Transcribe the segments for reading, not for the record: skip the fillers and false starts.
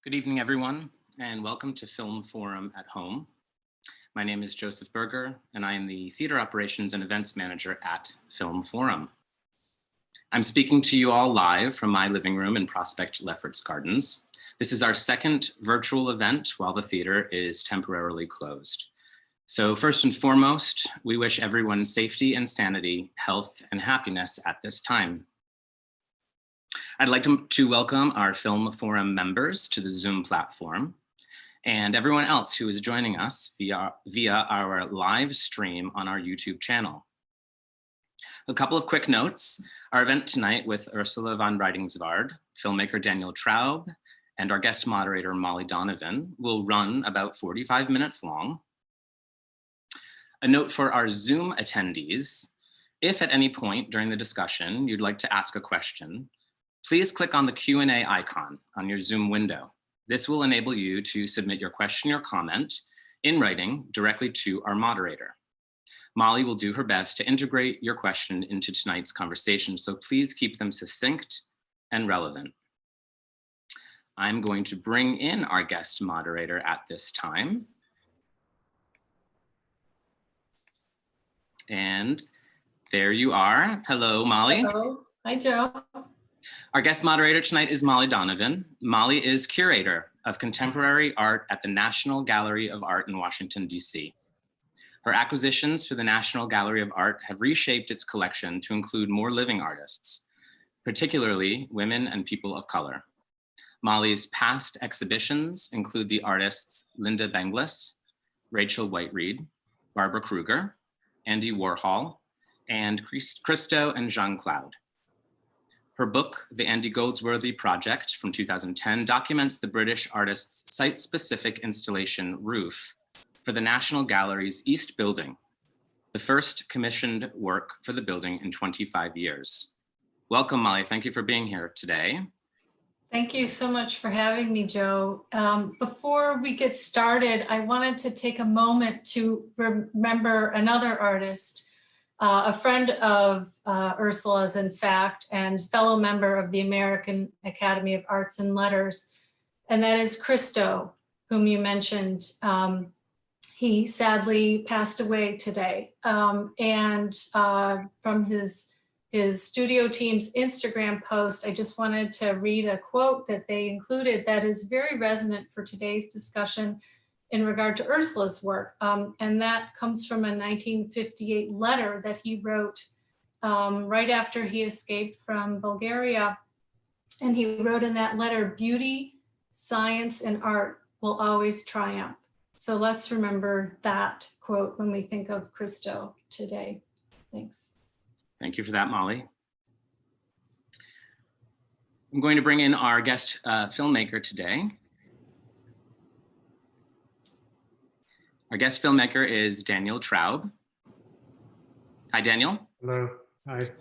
Good evening, everyone, and welcome to Film Forum at Home. My name is Joseph Berger, and I am the Theater Operations and Events Manager at Film Forum. I'm speaking to you all live from my living room in Prospect Lefferts Gardens. This is our second virtual event while the theater is temporarily closed. So first and foremost, we wish everyone safety and sanity, health and happiness at this time. I'd like to welcome our Film Forum members to the Zoom platform and everyone else who is joining us via our live stream on our YouTube channel. A couple of quick notes. Our event tonight with Ursula von Rydingsvard, filmmaker Daniel Traub, and our guest moderator Molly Donovan will run about 45 minutes long. A note for our Zoom attendees: if at any point during the discussion you'd like to ask a question, please click on the Q&A icon on your Zoom window. This will enable you to submit your question or comment in writing directly to our moderator. Molly will do her best to integrate your question into tonight's conversation, so please keep them succinct and relevant. I'm going to bring in our guest moderator at this time. And there you are. Hello, Molly. Hello. Hi, Joe. Our guest moderator tonight is Molly Donovan. Molly is Curator of Contemporary Art at the National Gallery of Art in Washington, D.C. Her acquisitions for the National Gallery of Art have reshaped its collection to include more living artists, particularly women and people of color. Molly's past exhibitions include the artists Linda Benglis, Rachel White-Reed, Barbara Kruger, Andy Warhol, and Christo and Jean Claude. Her book, The Andy Goldsworthy Project from 2010, documents the British artist's site-specific installation Roof for the National Gallery's East Building, the first commissioned work for the building in 25 years. Welcome, Molly. Thank you for being here today. Thank you so much for having me, Joe. Before we get started, I wanted to take a moment to remember another artist, a friend of Ursula's, in fact, and fellow member of the American Academy of Arts and Letters, and that is Christo, whom you mentioned. He sadly passed away today, and from his studio team's Instagram post, I just wanted to read a quote that they included that is very resonant for today's discussion in regard to Ursula's work. And that comes from a 1958 letter that he wrote right after he escaped from Bulgaria. And he wrote in that letter, "Beauty, science, and art will always triumph." So let's remember that quote when we think of Christo today. Thanks. Thank you for that, Molly. I'm going to bring in our guest filmmaker today. Our guest filmmaker is Daniel Traub. Hi, Daniel. Hello. Hi.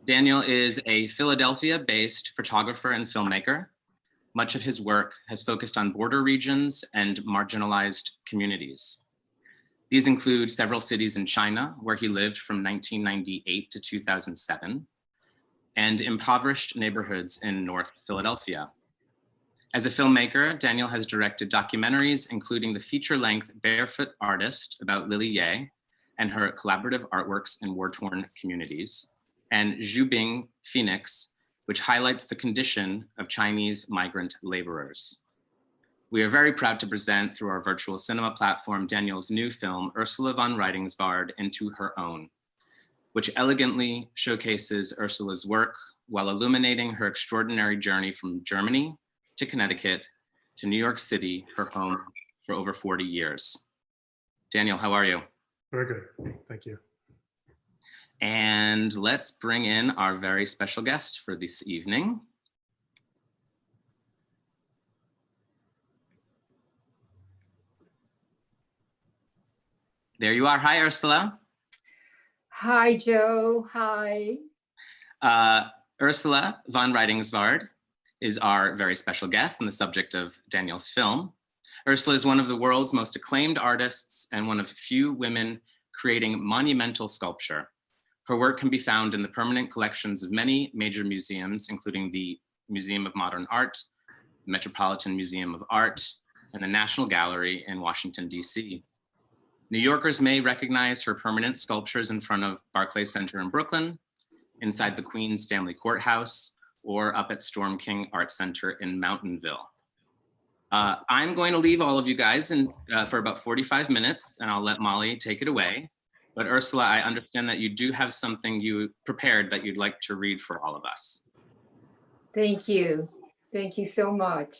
Daniel is a Philadelphia-based photographer and filmmaker. Much of his work has focused on border regions and marginalized communities. These include several cities in China, where he lived from 1998 to 2007, and impoverished neighborhoods in North Philadelphia. As a filmmaker, Daniel has directed documentaries, including the feature-length Barefoot Artist about Lily Ye and her collaborative artworks in war-torn communities, and Zhubing Phoenix, which highlights the condition of Chinese migrant laborers. We are very proud to present through our virtual cinema platform Daniel's new film, Ursula von Rydingsvard, Into Her Own, which elegantly showcases Ursula's work while illuminating her extraordinary journey from Germany to Connecticut to New York City, her home for over 40 years. Daniel, how are you? Very good, thank you. And let's bring in our very special guest for this evening. There you are. Hi, Ursula. Hi, Joe. Hi. Ursula von Rydingsvard is our very special guest and the subject of Daniel's film. Ursula is one of the world's most acclaimed artists and one of few women creating monumental sculpture. Her work can be found in the permanent collections of many major museums, including the Museum of Modern Art, the Metropolitan Museum of Art, and the National Gallery in Washington, D.C. New Yorkers may recognize her permanent sculptures in front of Barclays Center in Brooklyn, inside the Queens Family Courthouse, or up at Storm King Art Center in Mountainville. I'm going to leave all of you guys for about 45 minutes, and I'll let Molly take it away. But Ursula, I understand that you do have something you prepared that you'd like to read for all of us. Thank you. Thank you so much.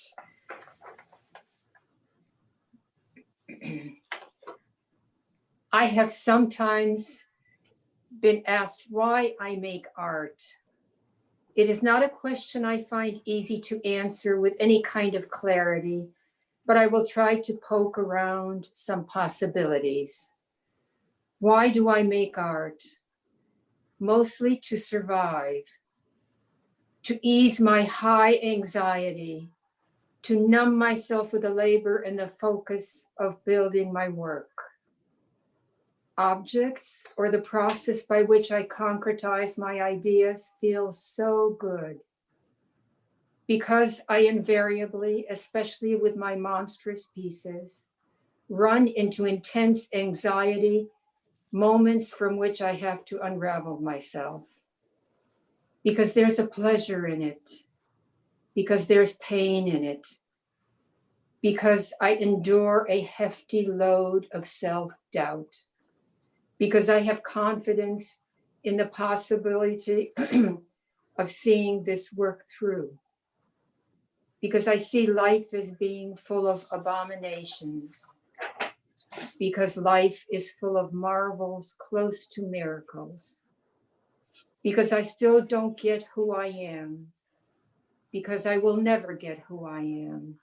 I have sometimes been asked why I make art. It is not a question I find easy to answer with any kind of clarity, but I will try to poke around some possibilities. Why do I make art? Mostly to survive, to ease my high anxiety, to numb myself with the labor and the focus of building my work. Objects or the process by which I concretize my ideas feels so good. Because I invariably, especially with my monstrous pieces, run into intense anxiety, moments from which I have to unravel myself. Because there's a pleasure in it, because there's pain in it, because I endure a hefty load of self-doubt, because I have confidence in the possibility of seeing this work through, because I see life as being full of abominations, because life is full of marvels close to miracles, because I still don't get who I am, because I will never get who I am,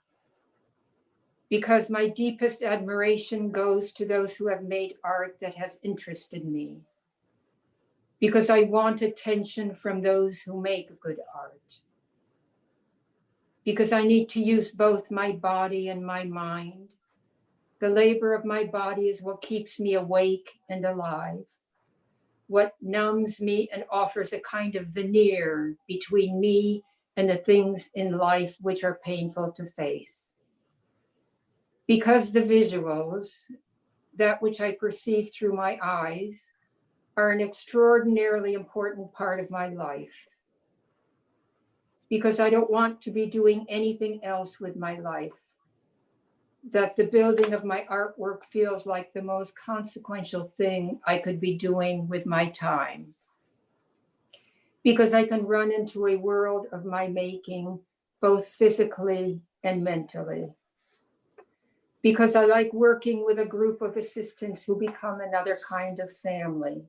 because my deepest admiration goes to those who have made art that has interested me, because I want attention from those who make good art, because I need to use both my body and my mind. The labor of my body is what keeps me awake and alive, what numbs me and offers a kind of veneer between me and the things in life which are painful to face. Because the visuals, that which I perceive through my eyes, are an extraordinarily important part of my life. Because I don't want to be doing anything else with my life. That the building of my artwork feels like the most consequential thing I could be doing with my time. Because I can run into a world of my making, both physically and mentally. Because I like working with a group of assistants who become another kind of family.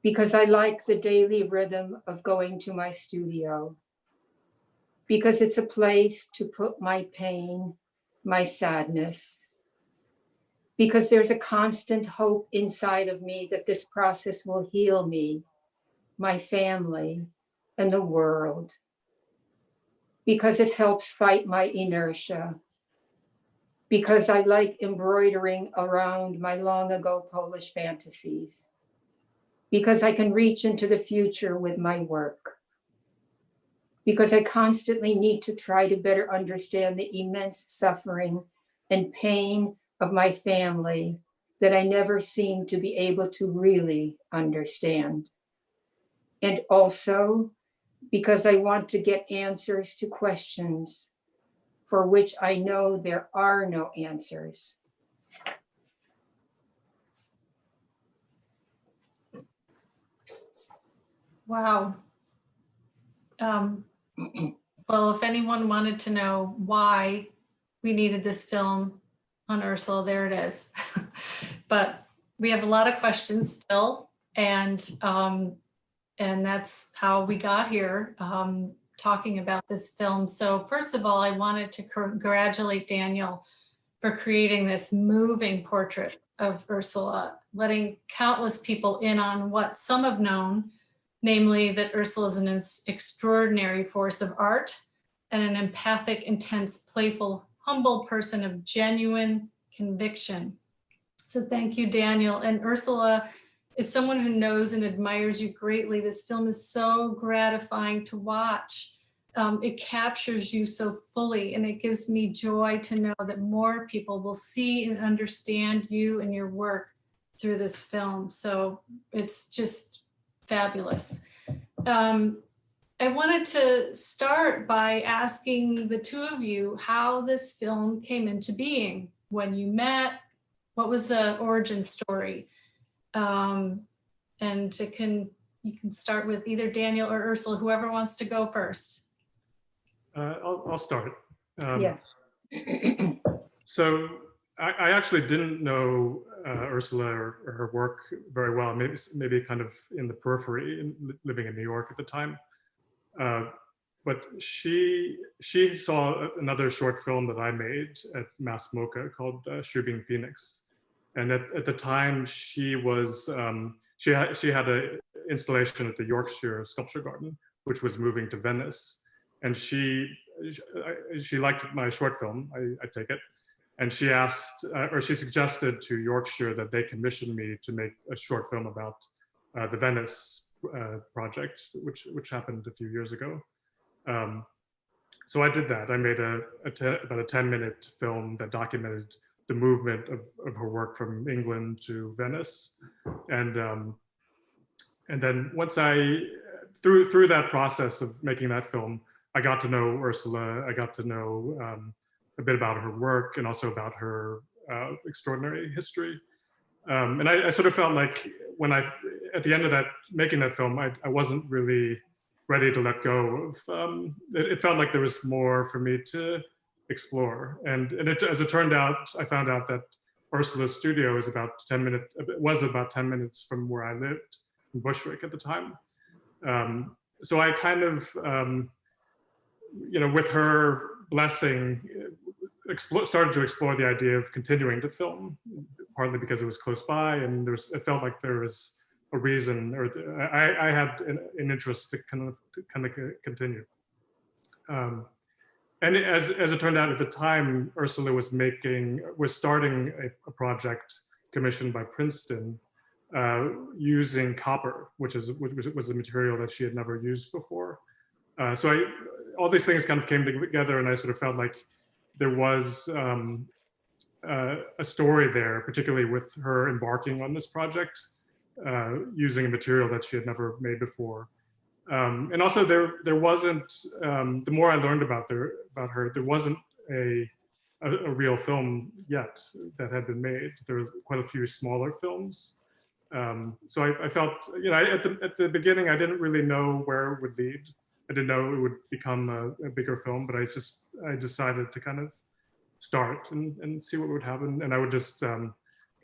Because I like the daily rhythm of going to my studio. Because it's a place to put my pain, my sadness. Because there's a constant hope inside of me that this process will heal me, my family, and the world. Because it helps fight my inertia. Because I like embroidering around my long ago Polish fantasies. Because I can reach into the future with my work. Because I constantly need to try to better understand the immense suffering and pain of my family that I never seem to be able to really understand. And also because I want to get answers to questions for which I know there are no answers. Wow. Well, if anyone wanted to know why we needed this film on Ursula, there it is. But we have a lot of questions still, and that's how we got here, talking about this film. So first of all, I wanted to congratulate Daniel for creating this moving portrait of Ursula, letting countless people in on what some have known, namely that Ursula is an extraordinary force of art and an empathic, intense, playful, humble person of genuine conviction. So thank you, Daniel. And Ursula is someone who knows and admires you greatly. This film is so gratifying to watch. it captures you so fully, and it gives me joy to know that more people will see and understand you and your work through this film. So it's just fabulous. I wanted to start by asking the two of you how this film came into being, when you met, what was the origin story? And you can start with either Daniel or Ursula, whoever wants to go first. I'll start. Yeah. So I actually didn't know Ursula or her work very well, maybe kind of in the periphery, living in New York at the time. But she saw another short film that I made at Mass MoCA called Shooting Phoenix. And at the time, she was she had an installation at the Yorkshire Sculpture Garden, which was moving to Venice. And she liked my short film, I take it. And she asked, or she suggested to Yorkshire that they commission me to make a short film about the Venice project, which happened a few years ago. So I did that. I made about a 10-minute film that documented the movement of her work from England to Venice. And then once through that process of making that film, I got to know Ursula. I got to know a bit about her work and also about her extraordinary history. And I sort of felt like at the end of making that film, I wasn't really ready to let go of, it felt like there was more for me to explore. And as it turned out, I found out that Ursula's studio was about 10 minutes from where I lived in Bushwick at the time. So I kind of, with her blessing, started to explore the idea of continuing to film, partly because it was close by, and it felt like there was a reason, or I had an interest to kind of continue. And as it turned out at the time, Ursula was starting a project commissioned by Princeton using copper, which was a material that she had never used before. So all these things kind of came together, and I sort of felt like there was a story there, particularly with her embarking on this project, using a material that she had never made before. And also there wasn't, the more I learned about her, there wasn't a real film yet that had been made. There was quite a few smaller films. So I felt, at the beginning, I didn't really know where it would lead. I didn't know it would become a bigger film, but I decided to kind of start and see what would happen. And I would just kind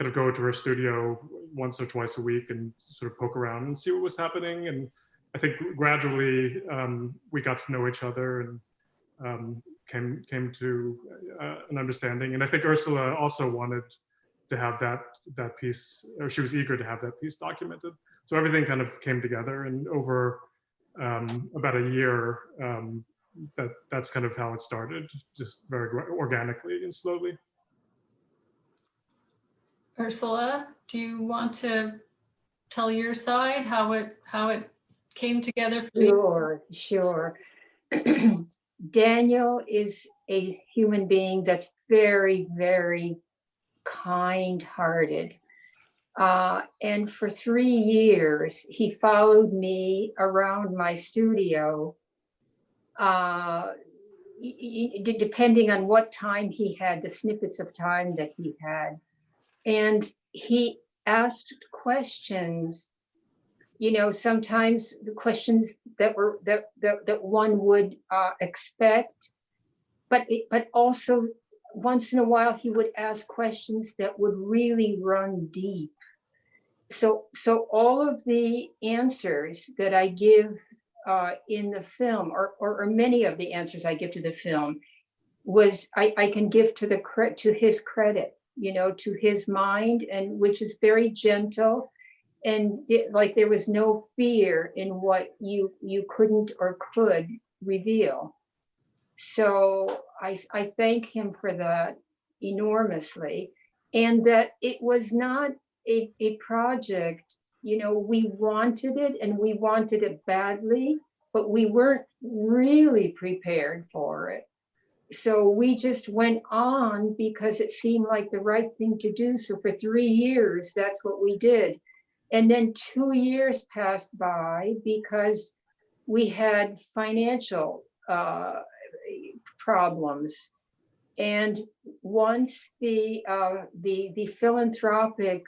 of go to her studio once or twice a week and sort of poke around and see what was happening. And I think gradually we got to know each other and came to an understanding. And I think Ursula also wanted to have that piece, or she was eager to have that piece documented. So everything kind of came together, and over about a year, that's kind of how it started, just very organically and slowly. Ursula, do you want to tell your side, how it came together for you? Sure. Daniel is a human being that's very, very kind-hearted. And for 3 years, he followed me around my studio, depending on what time he had, the snippets of time that he had. And he asked questions, sometimes the questions that one would expect, but also once in a while he would ask questions that would really run deep. So all of the answers that I give in the film, or many of the answers I give to the film, was I can give to his credit, to his mind, and which is very gentle, and like there was no fear in what you couldn't or could reveal. So I thank him for that enormously, and that it was not a project, we wanted it, and we wanted it badly, but we weren't really prepared for it. So we just went on because it seemed like the right thing to do. So for 3 years, that's what we did. And then 2 years passed by because we had financial problems. And once the philanthropic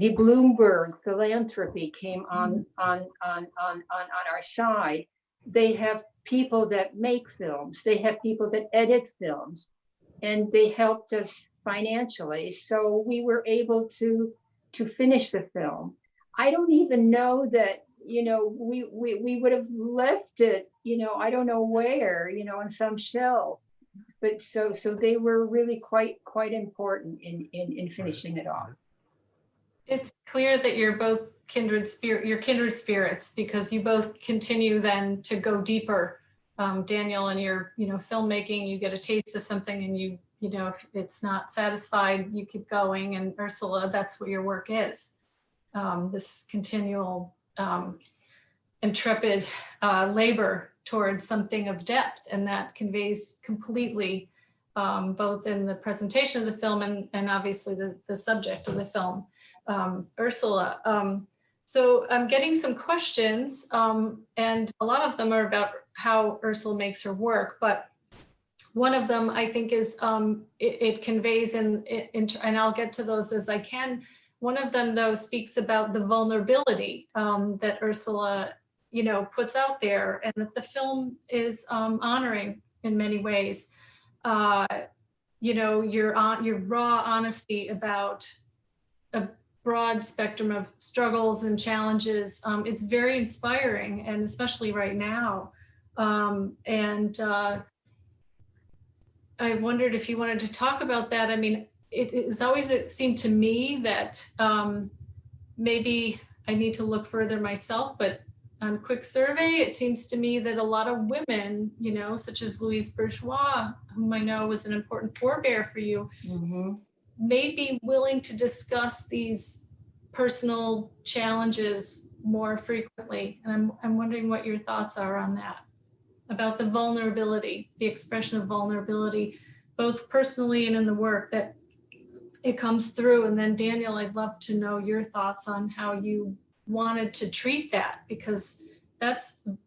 the Bloomberg philanthropy came on our side, they have people that make films, they have people that edit films, and they helped us financially. So we were able to finish the film. I don't even know that, we would have left it, I don't know where, on some shelf. But so they were really quite important in finishing it off. It's clear that you're both kindred spirits, because you both continue then to go deeper. Daniel, in your filmmaking, you get a taste of something, and you if it's not satisfied, you keep going. And Ursula, that's what your work is. This continual intrepid labor towards something of depth, and that conveys completely both in the presentation of the film and obviously the subject of the film. Ursula, so I'm getting some questions, and a lot of them are about how Ursula makes her work, but one of them I think is it conveys and I'll get to those as I can. One of them though speaks about the vulnerability that Ursula puts out there, and that the film is honoring in many ways. Your raw honesty about a broad spectrum of struggles and challenges. It's very inspiring, and especially right now. I wondered if you wanted to talk about that. I mean, it's always seemed to me that maybe I need to look further myself, but on a quick survey, it seems to me that a lot of women, such as Louise Bourgeois, whom I know was an important forebear for you, may be willing to discuss these personal challenges more frequently. And I'm wondering what your thoughts are on that, about the vulnerability, the expression of vulnerability, both personally and in the work, that it comes through. And then Daniel, I'd love to know your thoughts on how you wanted to treat that, because that's a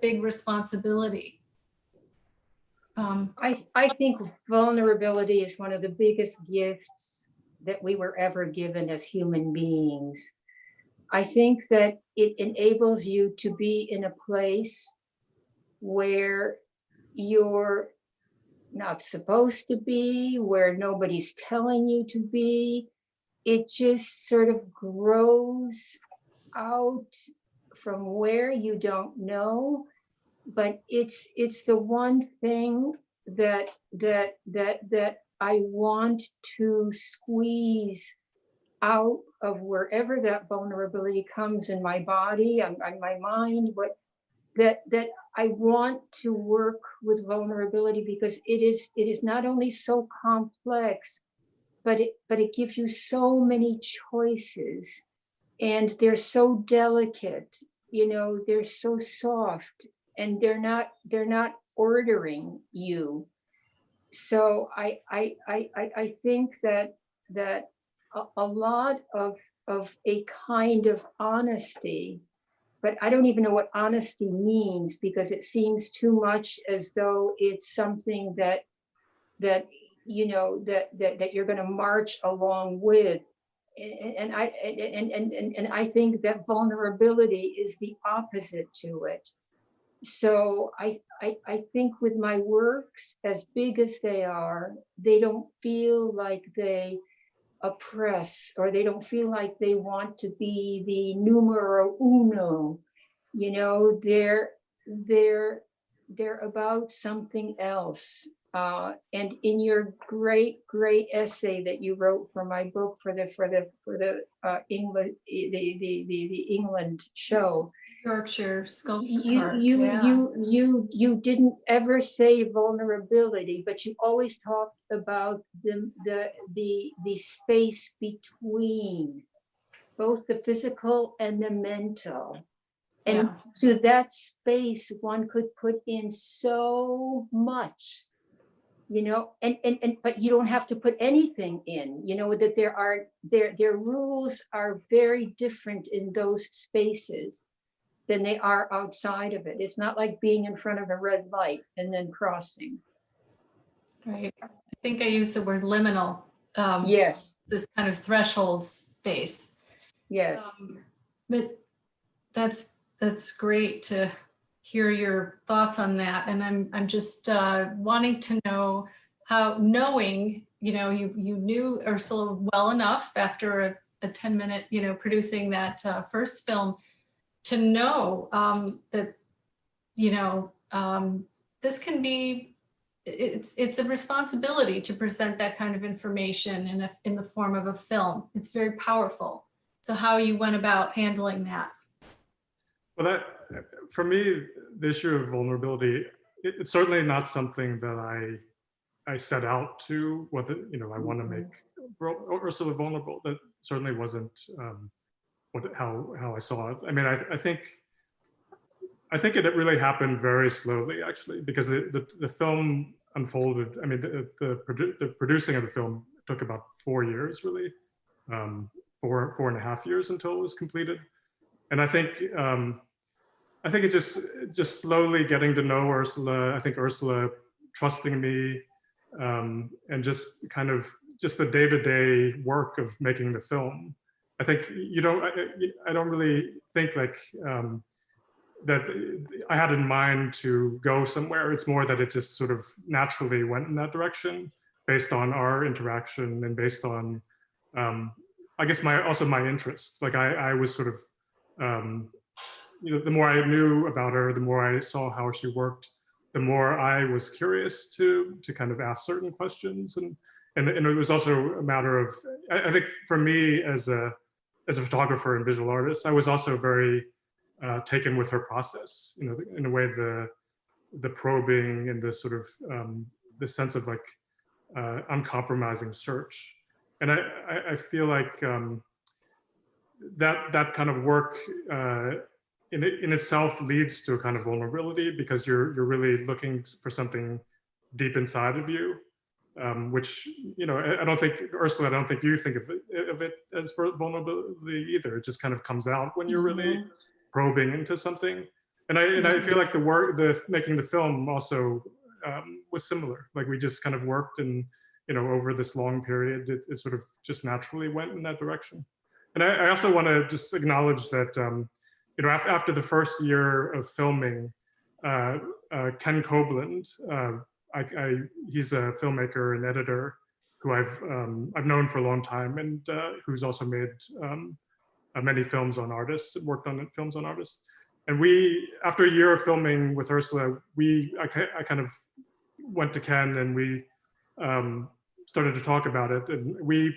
big responsibility. I think vulnerability is one of the biggest gifts that we were ever given as human beings. I think that it enables you to be in a place where you're not supposed to be, where nobody's telling you to be. It just sort of grows out from where you don't know, but it's the one thing that I want to squeeze out of wherever that vulnerability comes in my body and my mind, but that I want to work with vulnerability, because it is not only so complex, but it gives you so many choices, and they're so delicate, they're so soft, and they're not ordering you. So I think that a lot of a kind of honesty, but I don't even know what honesty means, because it seems too much as though it's something that you're going to march along with. And I think that vulnerability is the opposite to it. So I think with my works, as big as they are, they don't feel like they oppress, or they don't feel like they want to be the numero uno. They're about something else. And in your great essay that you wrote for my book for the England the England show, Yorkshire Sculpture you Park. you Yeah. you didn't ever say vulnerability, but you always talked about the space between both the physical and the mental. And Yeah. to that space, one could put in so much, you know, and but you don't have to put anything in, you know, that their rules are very different in those spaces than they are outside of it. It's not like being in front of a red light and then crossing. Right. I think I used the word liminal. Yes, This kind of threshold space. yes. But that's great to hear your thoughts on that. And I'm just wanting to know how, knowing, you know, you knew Ursula well enough after a 10-minute, you know, producing that first film, to know that, you know, this can be, it's a responsibility to present that kind of information in the form of a film. It's very powerful. So how you went about handling that? Well, that, for me, the issue of vulnerability, it's certainly not something that I set out to, you know, I want to make Ursula vulnerable. That certainly wasn't how I saw it. I mean, I think it really happened very slowly, actually, because the film unfolded. I mean, the producing of the film took about 4 years, really, 4.5 years until it was completed. And I think it just slowly getting to know Ursula. I think Ursula trusting me, and just kind of just the day-to-day work of making the film. I think I don't really think like that I had in mind to go somewhere. It's more that it just sort of naturally went in that direction based on our interaction and based on, I guess my interest. Like I was sort of, you know, the more I knew about her, the more I saw how she worked, the more I was curious to kind of ask certain questions. And it was also a matter of, I think for me as a photographer and visual artist, I was also very taken with her process, you know, in a way the probing and the sort of the sense of like uncompromising search. And I feel like that kind of work in itself leads to a kind of vulnerability, because you're really looking for something deep inside of you, which, you know, I don't think, Ursula, I don't think you think of it as vulnerability either. It just kind of comes out when you're really probing into something. And I feel like making the film also was similar. Like we just kind of worked, and, you know, over this long period, it sort of just naturally went in that direction. And I also want to just acknowledge that, you know, after the first year of filming, Ken Copeland, he's a filmmaker and editor who I've known for a long time, and who's also made many films on artists, worked on films on artists. And after a year of filming with Ursula, I kind of went to Ken, and we started to talk about it, and we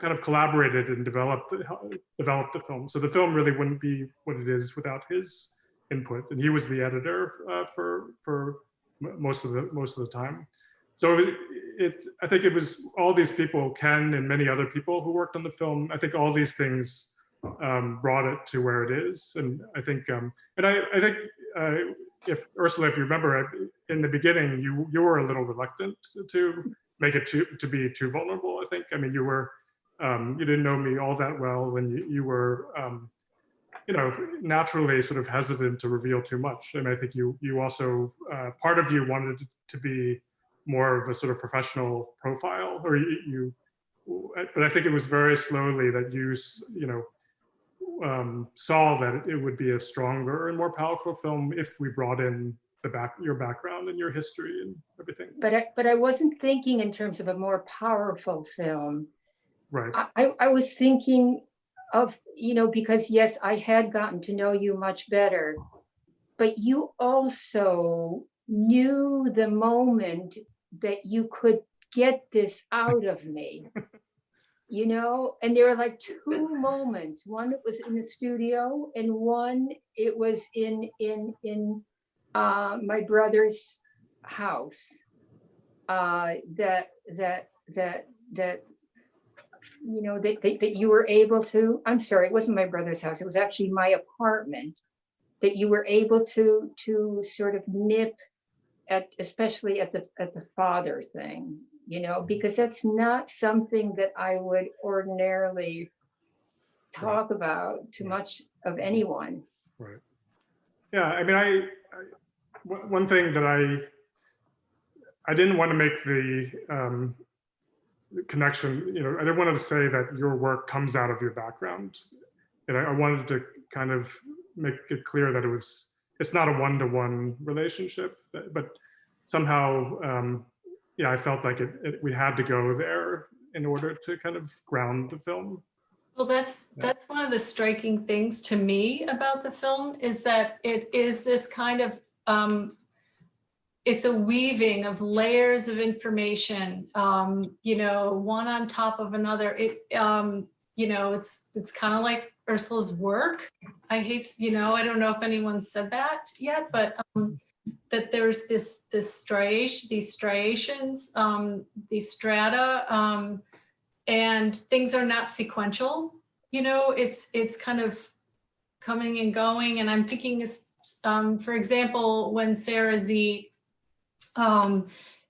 kind of collaborated and developed the film. So the film really wouldn't be what it is without his input, and he was the editor for most of the time. So I think it was all these people, Ken and many other people who worked on the film. I think all these things brought it to where it is. And I think, if Ursula, if you remember, in the beginning, you were a little reluctant to make it to be too vulnerable. I think. I mean, you were. You didn't know me all that well, and you were, you know, naturally sort of hesitant to reveal too much. And I think you also, part of you wanted it to be more of a sort of professional profile, or but I think it was very slowly that you know, saw that it would be a stronger and more powerful film if we brought in your background and your history and everything. But I wasn't thinking in terms of a more powerful film. Right. I was thinking of, you know, because yes, I had gotten to know you much better, but you also knew the moment that you could get this out of me. And there were like two moments. One, it was in the studio, and one, it was in my brother's house. That you were able to. I'm sorry, it wasn't my brother's house. It was actually my apartment. That you were able to sort of nip at, especially at the father thing. Because that's not something that I would ordinarily talk about too much of anyone. Right. Yeah, I mean, one thing that I didn't want to make the connection, I didn't want to say that your work comes out of your background. And I wanted to kind of make it clear that it's not a one-to-one relationship, but somehow, I felt like we had to go there in order to kind of ground the film. Well, that's one of the striking things to me about the film, is that it is this kind of, it's a weaving of layers of information, one on top of another. It's kind of like Ursula's work. I don't know if anyone said that yet, but that there's these striations, these strata, and things are not sequential. It's kind of coming and going. And I'm thinking this, for example, when Sarah Z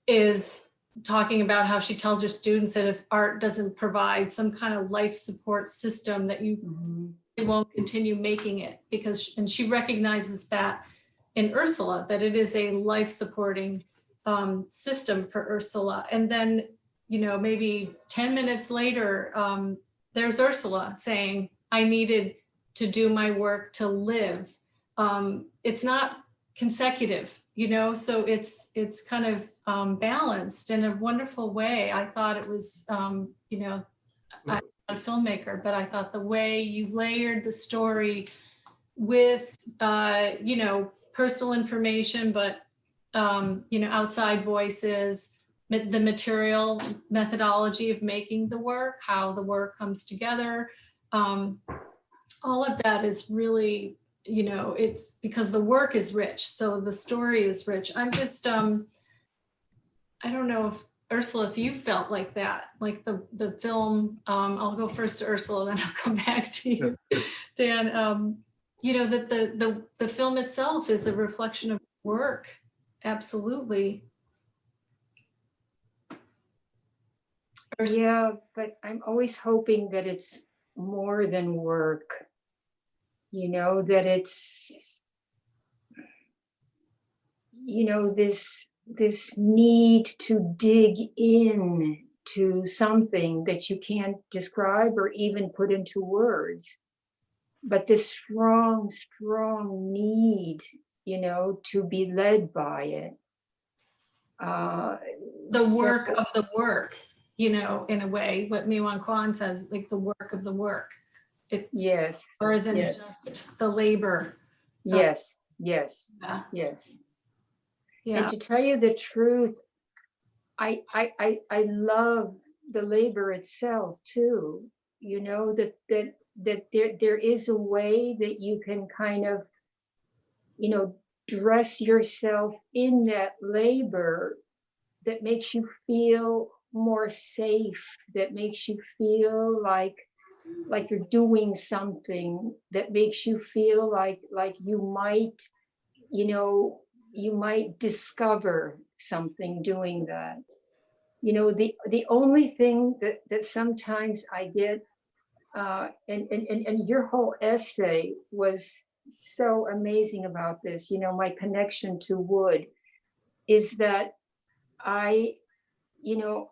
is talking about how she tells her students that if art doesn't provide some kind of life support system, that you won't continue making it, and she recognizes that in Ursula, that it is a life supporting system for Ursula. And then, maybe 10 minutes later, there's Ursula saying, I needed to do my work to live. It's not consecutive, so it's kind of balanced in a wonderful way. I thought it was, I'm not a filmmaker, but I thought the way you layered the story with, personal information, but, outside voices, the material methodology of making the work, how the work comes together. All of that is really, it's because the work is rich. So the story is rich. I'm just, I don't know if Ursula, if you felt like that, like the film, I'll go first to Ursula, then I'll come back to you, Dan. That the film itself is a reflection of work. Absolutely. Yeah, but I'm always hoping that it's more than work, that it's, this need to dig in to something that you can't describe or even put into words, but this strong need, to be led by it. The work of the work, in a way, what Mi-Wan Kwan says, like the work of the work. It's more than just the labor. Yes. Yeah. And to tell you the truth, I love the labor itself too. That there is a way that you can kind of, dress yourself in that labor that makes you feel more safe, that makes you feel like you're doing something, that makes you feel like you might, you might discover something doing that. The only thing that sometimes I get, and your whole essay was so amazing about this, my connection to wood, is that I don't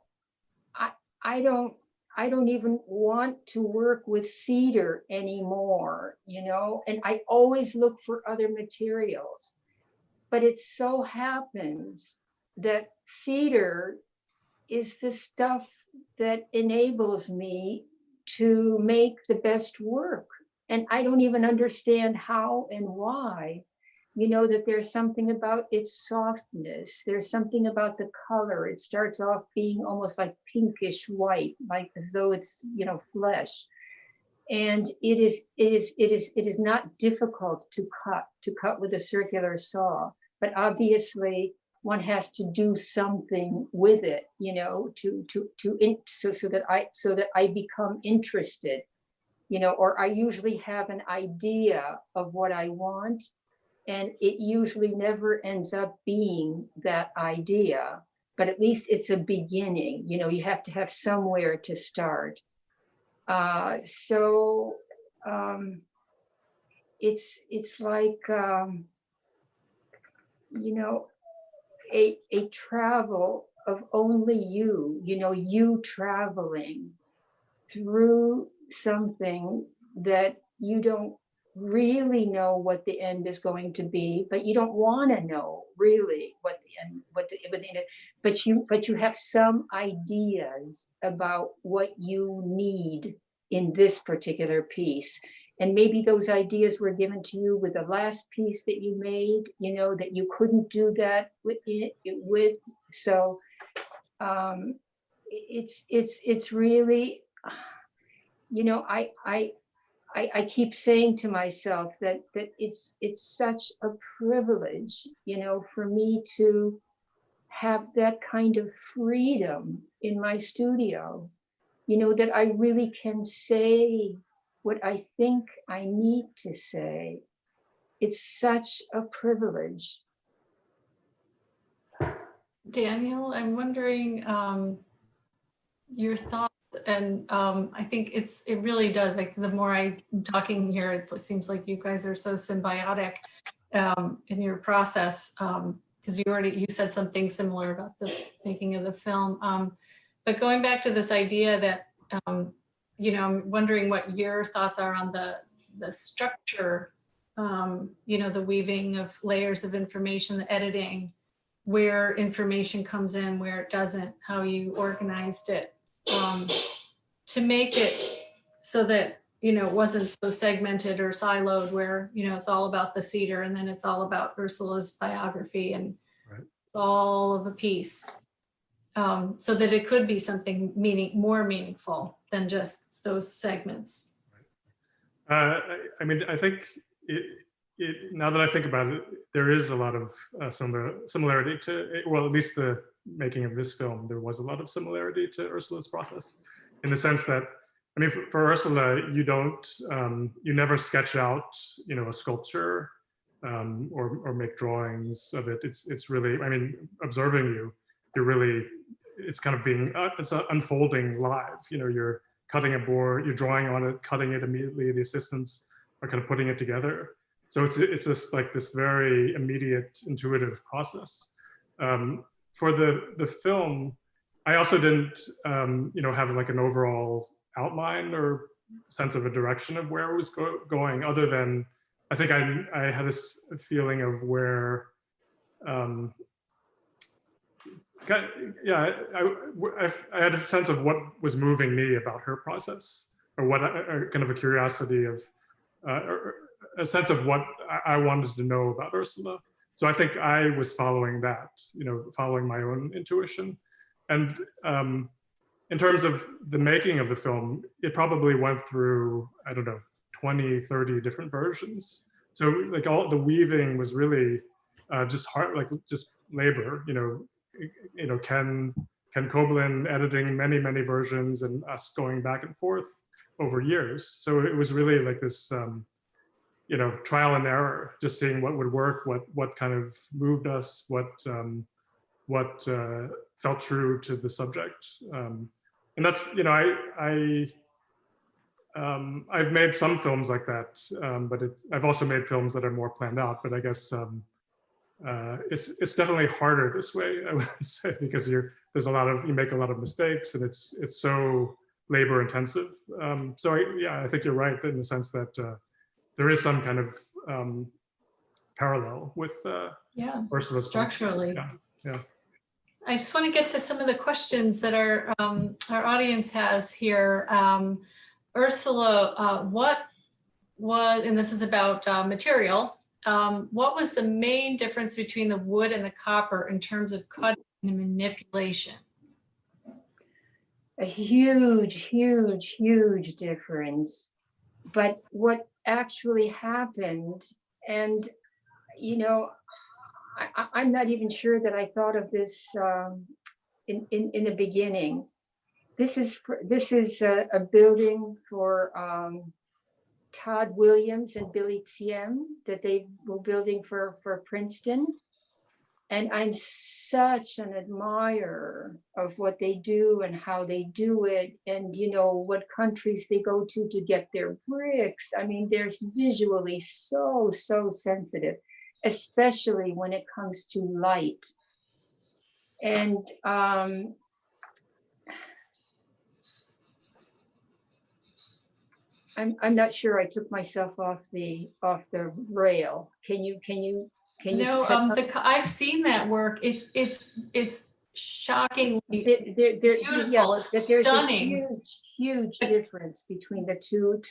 even want to work with cedar anymore, and I always look for other materials. But it so happens that cedar is the stuff that enables me to make the best work. And I don't even understand how and why, You know that there's something about its softness. There's something about the color. It starts off being almost like pinkish white, like as though it's, you know, flesh. And it is not difficult to cut with a circular saw, but obviously one has to do something with it, you know, so that I become interested, you know, or I usually have an idea of what I want, and it usually never ends up being that idea, but at least it's a beginning. You know, you have to have somewhere to start. It's like, you know, a travel of only you know, you traveling through something that you don't really know what the end is going to be, but you don't want to know really what the end, but you have some ideas about what you need in this particular piece. And maybe those ideas were given to you with the last piece that you made, you know, that you couldn't do that with. So it's really, you know, I keep saying to myself that it's such a privilege, you know, for me to have that kind of freedom in my studio, you know, that I really can say what I think I need to say. It's such a privilege. Daniel, I'm wondering your thoughts, and I think it really does, like the more I'm talking here, it seems like you guys are so symbiotic in your process, because you said something similar about the making of the film. But going back to this idea that, you know, I'm wondering what your thoughts are on the structure, you know, the weaving of layers of information, the editing, where information comes in, where it doesn't, how you organized it, to make it so that, you know, it wasn't so segmented or siloed where, you know, it's all about the cedar and then it's all about Ursula's biography and Right. It's all of a piece, so that it could be something more meaningful than just those segments. I mean, I think now that I think about it, there is a lot of similarity to, well, at least the making of this film, there was a lot of similarity to Ursula's process, in the sense that, I mean, for Ursula, you never sketch out, you know, a sculpture or make drawings of it. It's really, I mean, observing it's kind of it's unfolding live. You know, you're cutting a board, you're drawing on it, cutting it immediately. The assistants are kind of putting it together. So it's just like this very immediate, intuitive process. For the film, I also didn't, you know, have like an overall outline or sense of a direction of where it was going, other than I think I had a feeling of where, I had a sense of what was moving me about her process, or what kind of a curiosity of, or a sense of what I wanted to know about Ursula. So I think I was following that, you know, following my own intuition. And in terms of the making of the film, it probably went through, I don't know, 20, 30 different versions. So like all the weaving was really just hard, like just labor, you know, Ken Koblin editing many, many versions and us going back and forth over years. So it was really like this, you know, trial and error, just seeing what would work, what kind of moved us, what felt true to the subject. And that's, you know, I've made some films like that, but I've also made films that are more planned out. But I guess it's definitely harder this way, I would say, because you make a lot of mistakes, and it's so labor intensive. So I think you're right in the sense that there is some kind of parallel with Ursula's structurally. Yeah. I just want to get to some of the questions that our audience has here. Ursula, what was, and this is about material, what was the main difference between the wood and the copper in terms of cutting and manipulation? A huge difference. But what actually happened, and you know, I'm not even sure that I thought of this in the beginning. This is a building for Todd Williams and Billy Tiem that they were building for Princeton. And I'm such an admirer of what they do and how they do it, and you know what countries they go to get their bricks. I mean, they're visually so sensitive, especially when it comes to light. And I'm not sure I took myself off the rail. Can you? No, I've seen that work. It's shockingly beautiful. It's stunning. Huge difference between the two.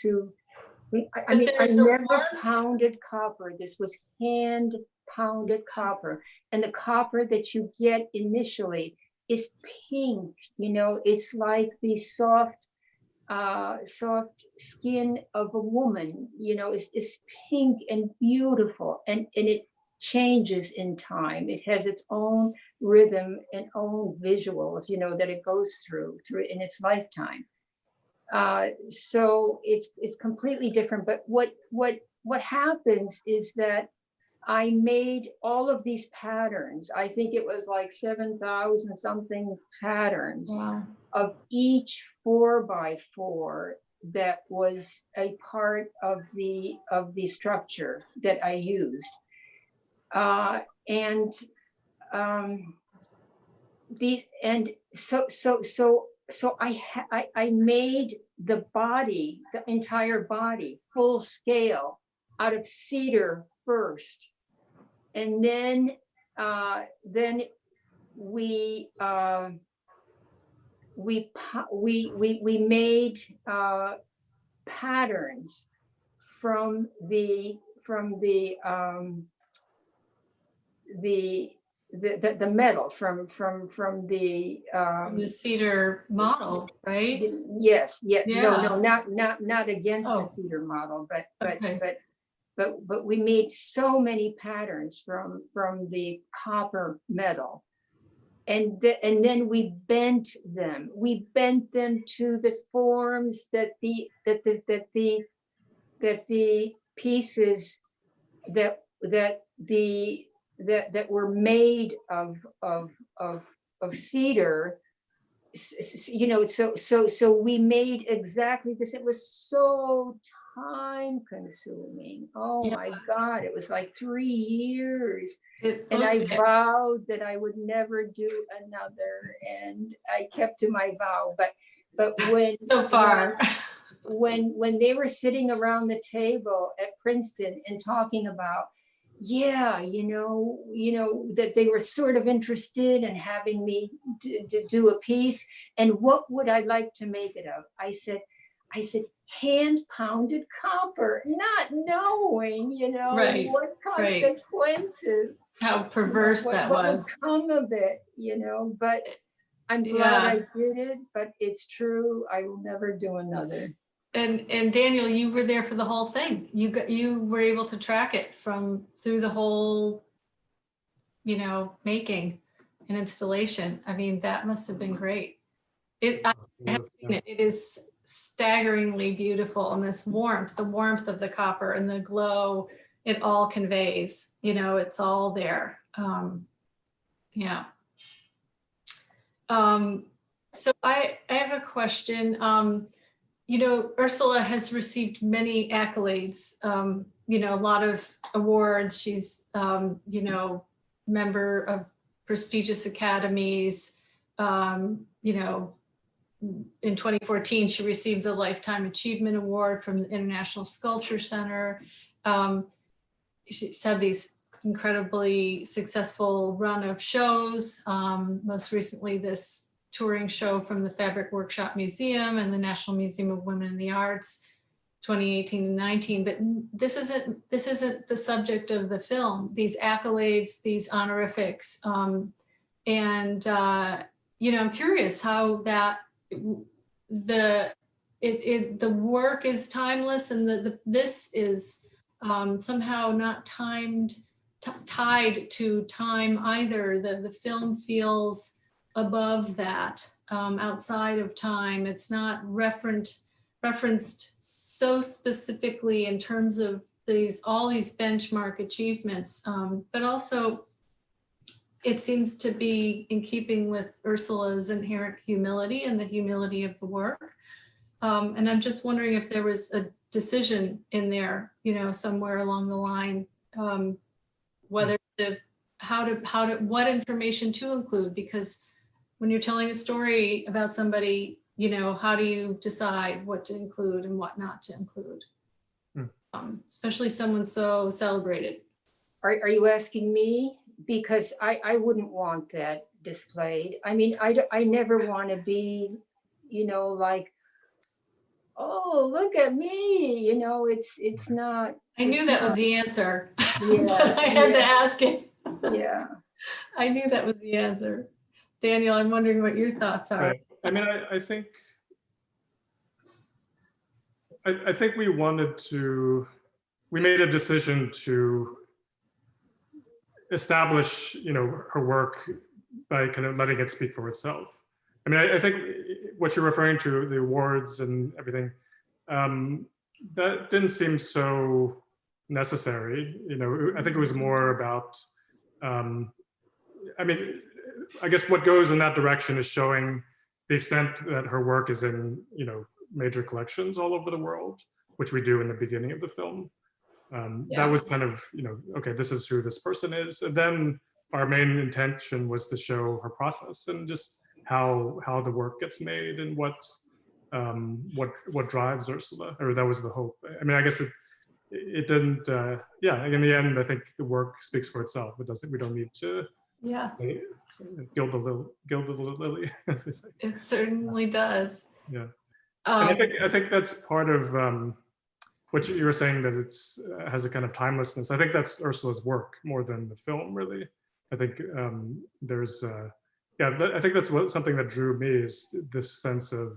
I mean, I never pounded copper. This was hand pounded copper, and the copper that you get initially is pink. You know, it's like the soft skin of a woman. You know, it's pink and beautiful, and it changes in time. It has its own rhythm and own visuals, you know, that it goes through in its lifetime. So it's completely different. But what happens is that I made all of these patterns. I think it was like 7,000 something patterns. Wow. Of each 4x4 that was a part of the structure that I used. So I made the body, the entire body, full scale, out of cedar first, and then we made patterns from the metal from the cedar model, right? Yes, yeah. Yeah. No, not against the cedar model, but we made so many patterns from the copper metal, and then we bent them. We bent them to the forms that the pieces that were made of cedar, you know. So we made exactly this. It was so time consuming. Oh yeah. My God, it was like 3 years. And I vowed that I would never do another, and I kept to my vow. But when so far when they were sitting around the table at Princeton and talking about, yeah, you know, that they were sort of interested in having me do a piece, and what would I like to make it of? I said, hand pounded copper, not knowing, you know, what consequences, how perverse that was, would come of it, you know. But I'm glad I did it. But it's true, I will never do another. And Daniel, you were there for the whole thing. You were able to track it through the whole, you know, making and installation. I mean, that must have been great. I have seen it. It is staggeringly beautiful, and this warmth, the warmth of the copper and the glow, it all conveys. You know, it's all there. Yeah. So I have a question. You know, Ursula has received many accolades, you know, a lot of awards. She's, you know, member of prestigious academies. You know, in 2014, she received the Lifetime Achievement Award from the International Sculpture Center. She's had these incredibly successful run of shows, most recently this touring show from the Fabric Workshop Museum and the National Museum of Women in the Arts. 2018 and 19, but this isn't the subject of the film, these accolades, these honorifics. I'm curious how that the work is timeless, and this is somehow not tied to time either. The film feels above that, outside of time. It's not referenced so specifically in terms of all these benchmark achievements, but also it seems to be in keeping with Ursula's inherent humility and the humility of the work. And I'm just wondering if there was a decision in there, somewhere along the line, whether what information to include, because when you're telling a story about somebody, how do you decide what to include and what not to include? Especially someone so celebrated. Are you asking me? Because I wouldn't want that displayed. I mean, I never want to be, like, oh, look at me, it's not. I knew that was the answer, Yeah, but I had to ask it. Yeah. I knew that was the answer. Daniel, I'm wondering what your thoughts are. Right. I mean, I think we made a decision to establish, her work by kind of letting it speak for itself. I mean, I think what you're referring to, the awards and everything, that didn't seem so necessary. I think it was more about, I guess what goes in that direction is showing the extent that her work is in, major collections all over the world, which we do in the beginning of the film. That was kind of, okay, this is who this person is. And then our main intention was to show her process and just how the work gets made and what drives Ursula, or that was the hope. I mean, I guess it didn't, in the end, I think the work speaks for itself. We don't need to gild the lily, as they say. It certainly does. Yeah. And I think that's part of what you were saying, that it's has a kind of timelessness. I think that's Ursula's work more than the film, really. I think I think that's something that drew me, is this sense of,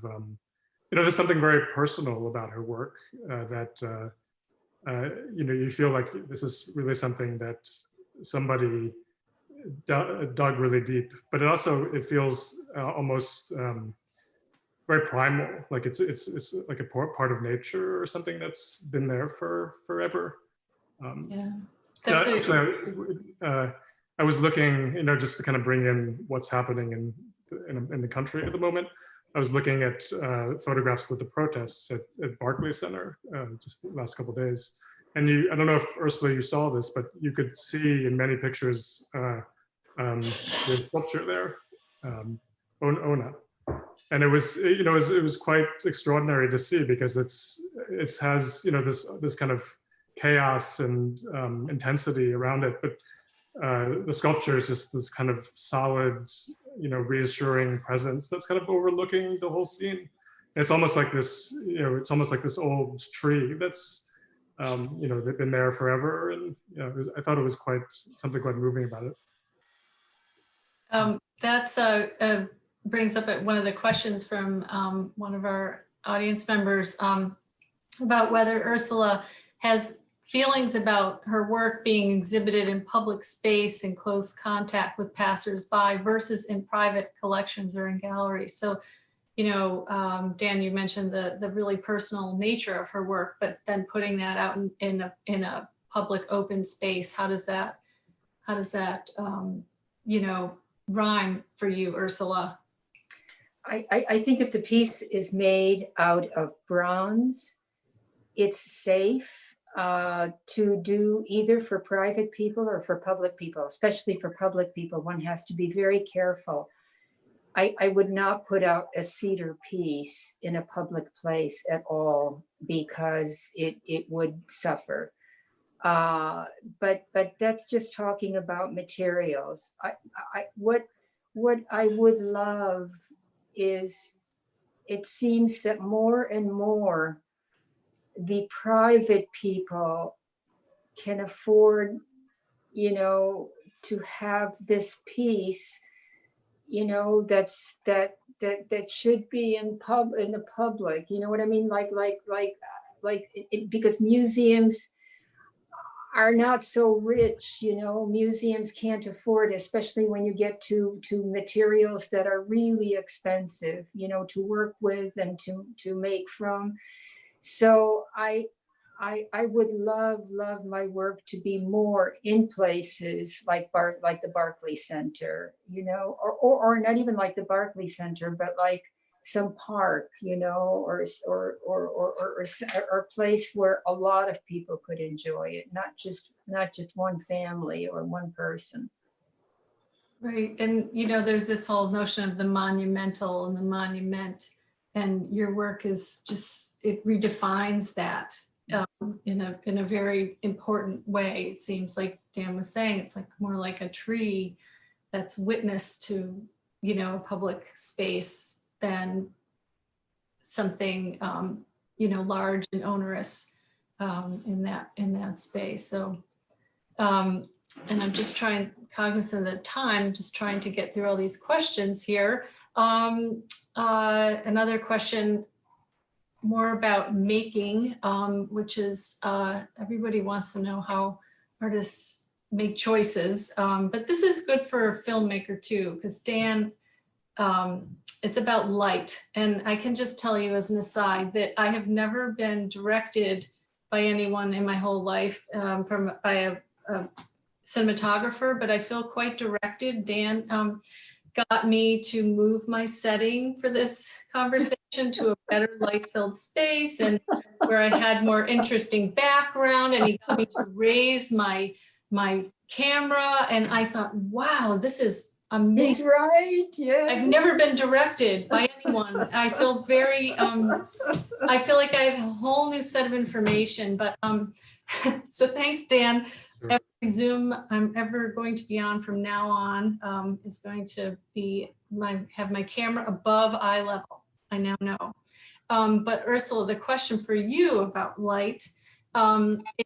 there's something very personal about her work, that, you feel like this is really something that somebody dug really deep, but it feels almost very primal, like it's like a part of nature or something that's been there for forever. I was looking, just to kind of bring in what's happening in the country at the moment. I was looking at photographs of the protests at Barclays Center just the last couple of days, and I don't know if Ursula, you saw this, but you could see in many pictures the sculpture there, Ona. And it was quite extraordinary to see, because it has this kind of chaos and intensity around it, but the sculpture is just this kind of solid, reassuring presence that's kind of overlooking the whole scene. It's almost like this, it's almost like this old tree that's they've been there forever, and I thought it was something quite moving about it. That's brings up one of the questions from one of our audience members about whether Ursula has feelings about her work being exhibited in public space in close contact with passersby versus in private collections or in galleries. So, Dan, you mentioned the really personal nature of her work, but then putting that out in a public open space, how does that rhyme for you, Ursula? I think if the piece is made out of bronze, it's safe to do either for private people or for public people. Especially for public people, one has to be very careful. I would not put out a cedar piece in a public place at all, because it would suffer. But that's just talking about materials. What I would love is, it seems that more and more the private people can afford, you know, to have this piece, you know, that should be in the public. You know what I mean? Because museums are not so rich, you know, museums can't afford, especially when you get to materials that are really expensive, you know, to work with and to make from. So I would love my work to be more in places like the Barclay Center, you know, or not even like the Barclay Center, but like some park, you know, or a place where a lot of people could enjoy it, not just one family or one person. Right. And, you know, there's this whole notion of the monumental and the monument, and your work is just, it redefines that in a very important way. It seems like Dan was saying, it's like more like a tree that's witness to, you know, a public space than something, you know, large and onerous in that space. So, and I'm just cognizant of the time, just trying to get through all these questions here. Another question more about making, which is everybody wants to know how artists make choices, but this is good for a filmmaker too, because Dan, it's about light. And I can just tell you as an aside that I have never been directed by anyone in my whole life by a cinematographer, but I feel quite directed. Dan got me to move my setting for this conversation to a better light-filled space, and where I had more interesting background, and he got me to raise my camera, and I thought, wow, this is amazing. He's right, yeah. I've never been directed by anyone. I feel very, I feel like I have a whole new set of information, but so thanks, Dan. Sure. Every Zoom I'm ever going to be on from now on is going to be have my camera above eye level. I now know. But Ursula, the question for you about light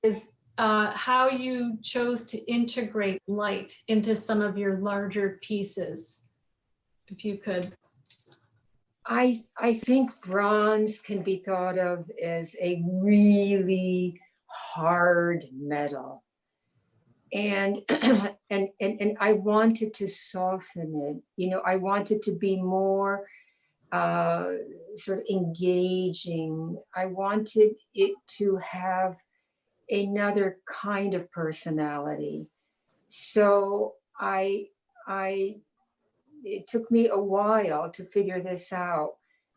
is how you chose to integrate light into some of your larger pieces, if you could. I think bronze can be thought of as a really hard metal. And and I wanted to soften it, you know, I wanted to be more sort of engaging. I wanted it to have another kind of personality. So it took me a while to figure this out,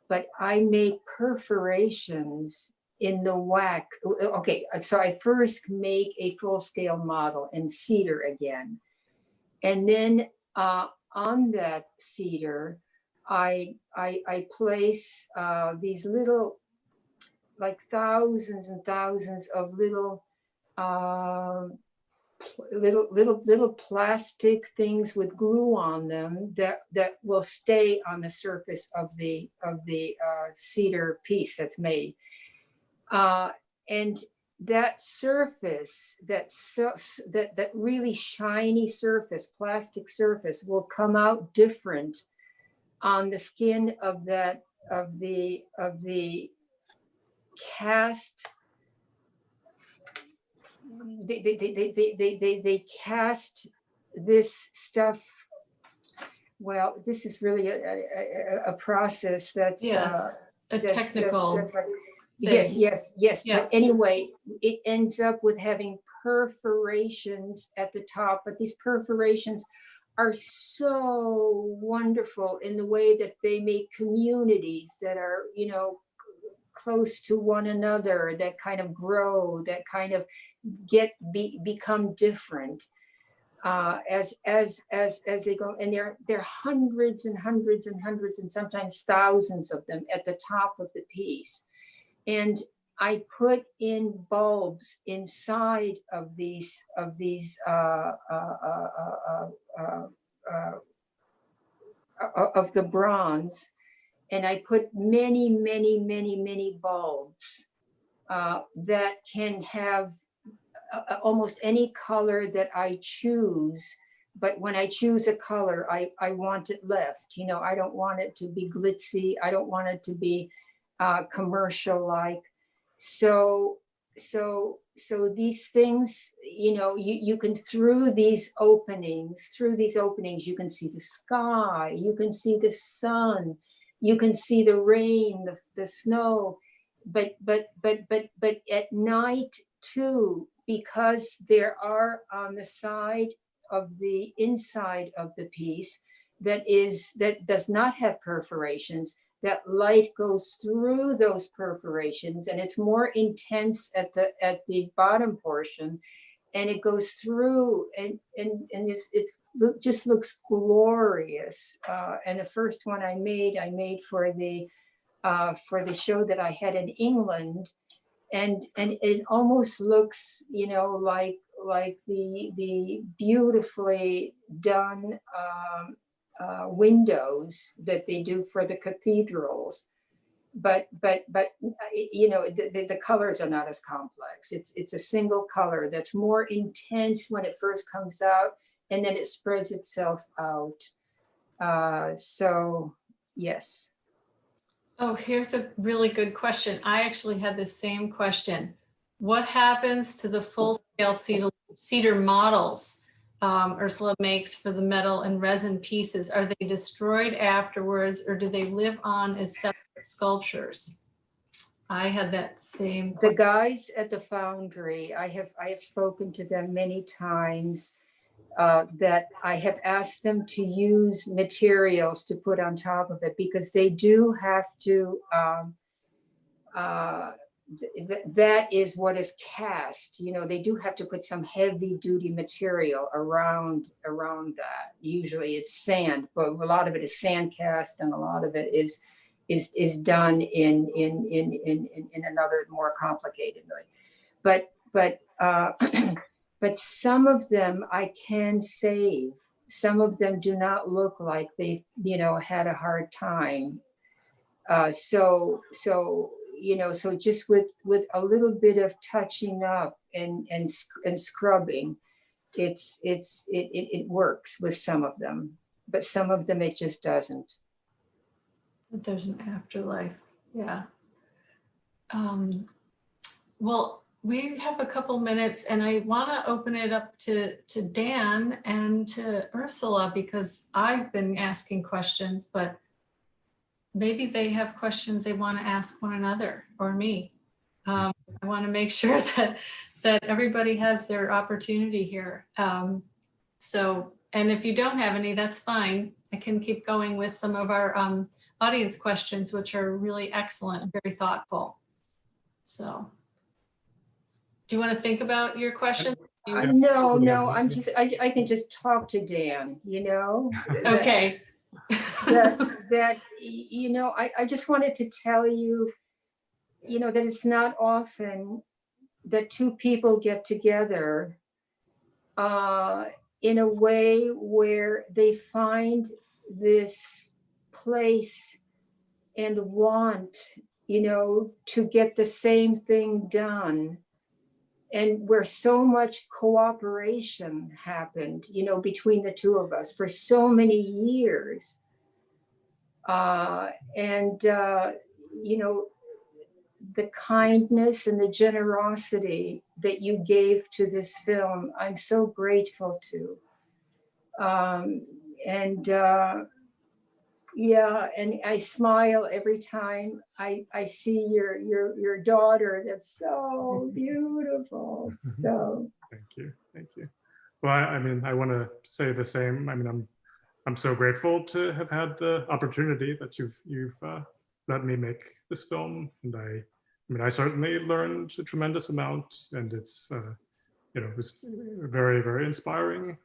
but I make perforations in the wax. Okay, so I first make a full-scale model in cedar again. And then on that cedar, I place these little, like thousands and thousands of little plastic things with glue on them that will stay on the surface of the cedar piece that's made. And that surface, that really shiny surface, plastic surface, will come out different on the skin of the cast. They cast this stuff. Well, this is really a process that's a technical. That's like, yes. Yeah. But anyway, it ends up with having perforations at the top, but these perforations are so wonderful in the way that they make communities that are, you know, close to one another, that kind of grow, that kind of become different as they go. And there are hundreds and hundreds and hundreds and sometimes thousands of them at the top of the piece. And I put in bulbs inside of these of the bronze, and I put many bulbs that can have almost any color that I choose. But when I choose a color, I want it left. You know, I don't want it to be glitzy. I don't want it to be commercial-like. So these things, you know, you can, through these openings, you can see the sky, you can see the sun, you can see the rain, the snow, but at night too, because there are on the side of the inside of the piece that does not have perforations, that light goes through those perforations, and it's more intense at the bottom portion, and it goes through, and it just looks glorious. And the first one I made for the show that I had in England, and it almost looks, you know, like the beautifully done windows that they do for the cathedrals, but you know, the colors are not as complex. It's a single color that's more intense when it first comes out, and then it spreads itself out. So yes. Oh, here's a really good question. I actually had the same question. What happens to the full-scale cedar models Ursula makes for the metal and resin pieces? Are they destroyed afterwards, or do they live on as separate sculptures? I had that same question. The guys at the foundry, I have spoken to them many times, that I have asked them to use materials to put on top of it, because they do have to, that is what is cast. You know, they do have to put some heavy duty material around that. Usually it's sand, but a lot of it is sand cast, and a lot of it is done in another more complicated way. But some of them I can save. Some of them do not look like they've, you know, had a hard time. So you know, so just with a little bit of touching up and scrubbing, it works with some of them, but some of them it just doesn't. There's an afterlife. Yeah. Well, we have a couple minutes, and I want to open it up to Dan and to Ursula, because I've been asking questions, but maybe they have questions they want to ask one another or me. I want to make sure that everybody has their opportunity here. So, and if you don't have any, that's fine. I can keep going with some of our audience questions, which are really excellent and very thoughtful. So, do you want to think about your question? No, I can just talk to Dan, you know. Okay. that you know, I just wanted to tell you, you know, that it's not often that two people get together in a way where they find this place and want, you know, to get the same thing done, and where so much cooperation happened, you know, between the two of us for so many years. You know, the kindness and the generosity that you gave to this film, I'm so grateful to. Yeah, and I smile every time I see your daughter. That's so beautiful. So thank you. Well, I mean, I want to say the same. I mean, I'm so grateful to have had the opportunity that you've let me make this film, and I mean, I certainly learned a tremendous amount, and it's you know, it was very, very inspiring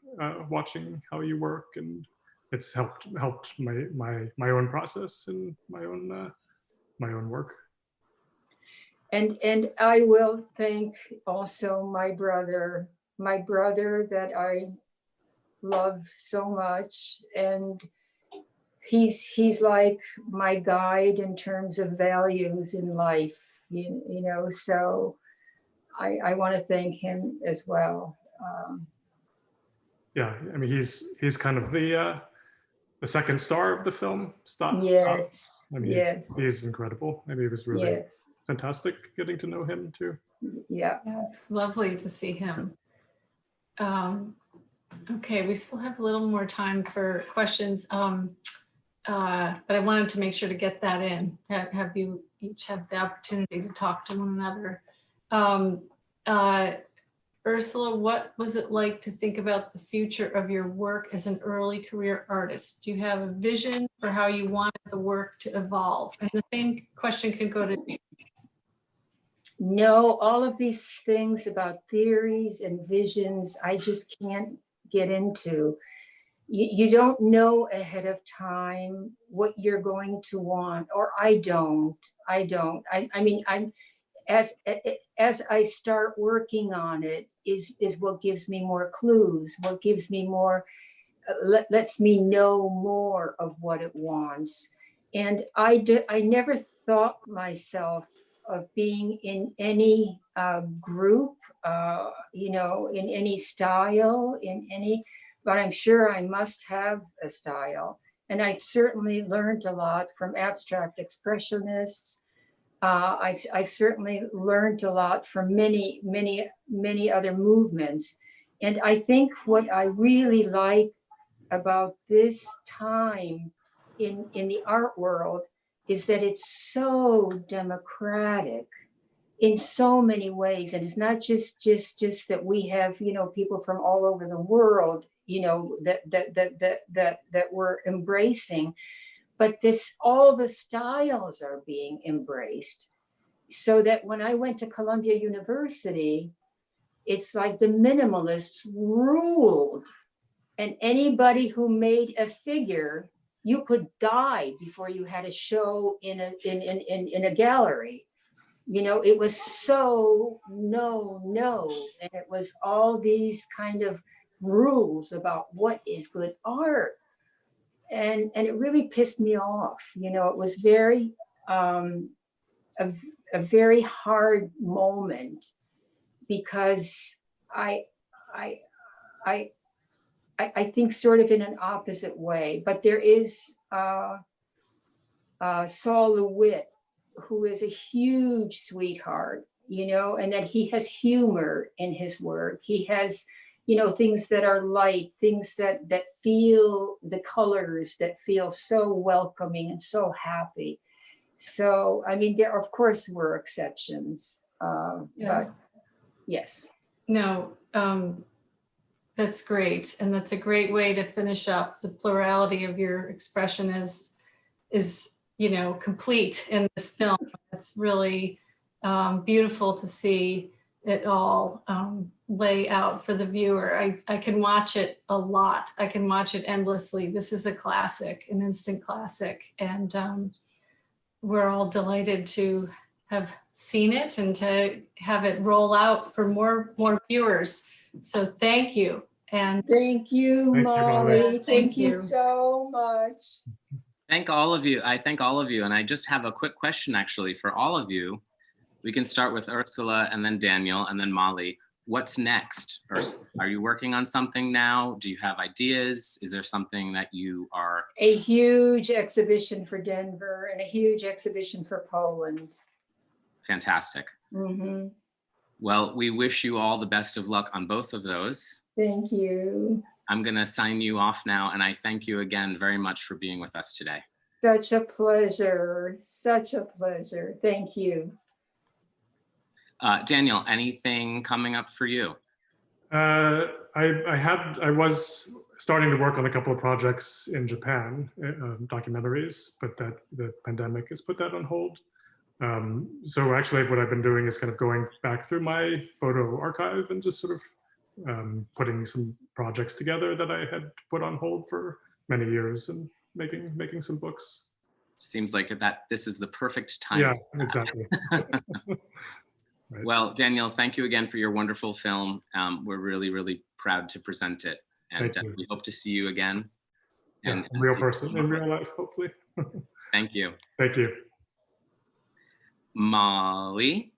watching how you work, and it's helped my own process and my own work. And I will thank also my brother that I love so much, and he's like my guide in terms of values in life. you know, so I want to thank him as well. Yeah, I mean, he's kind of the second star of the film. Yes, I mean, yes, he's incredible. I mean, it was really yes, fantastic getting to know him too. yeah. Yeah, it's lovely to see him. Okay, we still have a little more time for questions, but I wanted to make sure to get that in. Have you each have the opportunity to talk to one another. Ursula, what was it like to think about the future of your work as an early career artist? Do you have a vision for how you wanted the work to evolve? And the same question could go to me. No, all of these things about theories and visions, I just can't get into. You don't know ahead of time what you're going to want, or I don't. I mean, as I start working on it is what gives me more clues, what gives me more, lets me know more of what it wants. And I never thought myself of being in any group, you know, in any style, but I'm sure I must have a style. And I've certainly learned a lot from abstract expressionists. I've certainly learned a lot from many other movements. And I think what I really like about this time in the art world is that it's so democratic in so many ways. And it's not just that we have, you know, people from all over the world, you know, that we're embracing, but all the styles are being embraced. So that when I went to Columbia University, it's like the minimalists ruled. And anybody who made a figure, you could die before you had a show in a gallery. You know, it was so no. And it was all these kind of rules about what is good art. And it really pissed me off. You know, it was very a very hard moment, because I think sort of in an opposite way. But there is Saul LeWitt, who is a huge sweetheart, you know, and that he has humor in his work. He has, you know, things that are light, things that feel, the colors that feel so welcoming and so happy. So, I mean, there of course were exceptions, but yes. No, that's great. And that's a great way to finish up. The plurality of your expression is, you know, complete in this film. It's really beautiful to see it all lay out for the viewer. I can watch it a lot. I can watch it endlessly. This is a classic, an instant classic. And we're all delighted to have seen it and to have it roll out for more viewers. So thank you. And thank you, Molly. Thank you you so much. Thank all of you. I thank all of you. And I just have a quick question actually for all of you. We can start with Ursula and then Daniel and then Molly. What's next? Ursula, are you working on something now? Do you have ideas? Is there something that you are? A huge exhibition for Denver and a huge exhibition for Poland. Fantastic. Mm-hmm. Well, we wish you all the best of luck on both of those. Thank you. I'm going to sign you off now, and I thank you again very much for being with us today. Such a pleasure. Such a pleasure. Thank you. Daniel, anything coming up for you? I was starting to work on a couple of projects in Japan, documentaries, but that the pandemic has put that on hold. So actually what I've been doing is kind of going back through my photo archive and just sort of putting some projects together that I had put on hold for many years and making some books. Seems like this is the perfect time. Yeah, exactly. Right. Well, Daniel, thank you again for your wonderful film. We're really, really proud to present it. And we hope to see you again. And real person in real life, hopefully. Thank you. Thank you. Molly,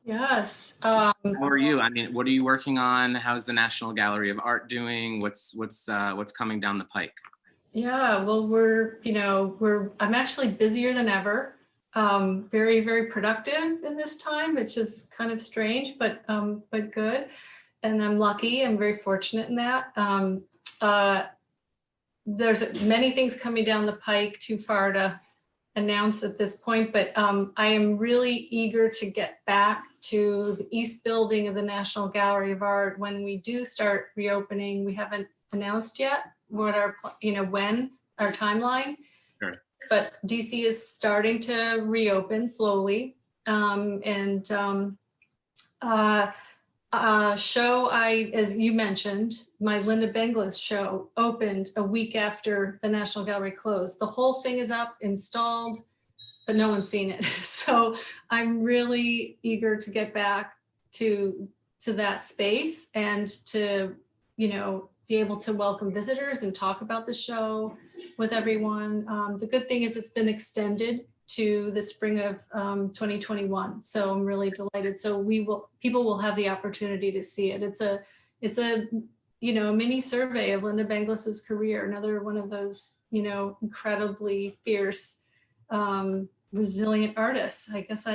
Yes. how are you? I mean, what are you working on? How's the National Gallery of Art doing? What's coming down the pike? Yeah, well, I'm actually busier than ever. Very, very productive in this time, which is kind of strange, but good. And I'm lucky. I'm very fortunate in that. There's many things coming down the pike, too far to announce at this point, but I am really eager to get back to the East Building of the National Gallery of Art when we do start reopening. We haven't announced yet what when our timeline. Sure. But DC is starting to reopen slowly. Show as you mentioned, my Linda Benglis show opened a week after the National Gallery closed. The whole thing is up, installed, but no one's seen it. So I'm really eager to get back to that space and to, be able to welcome visitors and talk about the show with everyone. The good thing is it's been extended to the spring of 2021. So I'm really delighted. So people will have the opportunity to see it. It's a mini survey of Linda Benglis's career. Another one of those, incredibly fierce, resilient artists. I guess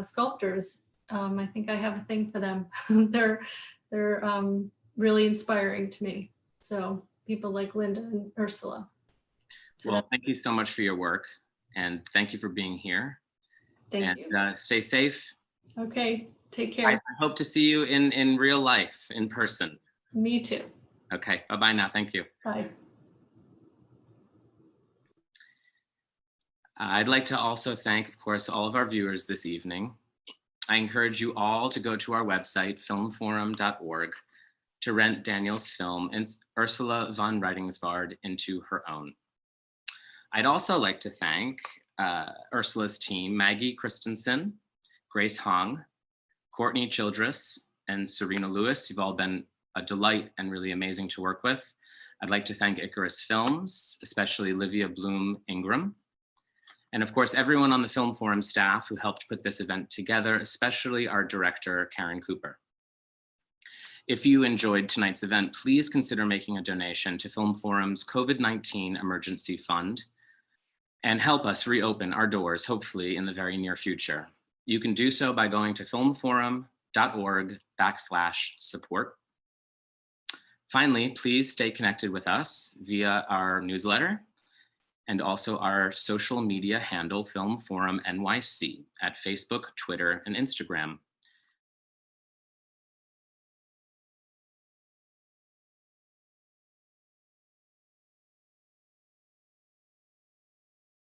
sculptors. I think I have a thing for them. They're really inspiring to me. So people like Linda and Ursula. So Well, thank you so much for your work. And thank you for being here. Thank you. Stay safe. Okay, take care. I hope to see you in real life, in person. Me too. Okay, bye-bye now. Thank you. Bye. I'd like to also thank, of course, all of our viewers this evening. I encourage you all to go to our website, filmforum.org, to rent Daniel's film, Ursula von Rydingsvard, into her own. I'd also like to thank Ursula's team, Maggie Christensen, Grace Hong, Courtney Childress, and Serena Lewis. You've all been a delight and really amazing to work with. I'd like to thank Icarus Films, especially Livia Bloom Ingram. And of course, everyone on the Film Forum staff who helped put this event together, especially our director, Karen Cooper. If you enjoyed tonight's event, please consider making a donation to Film Forum's COVID-19 Emergency Fund and help us reopen our doors, hopefully in the very near future. You can do so by going to filmforum.org/support. Finally, please stay connected with us via our newsletter and also our social media handle, Film Forum NYC, at Facebook, Twitter, and Instagram.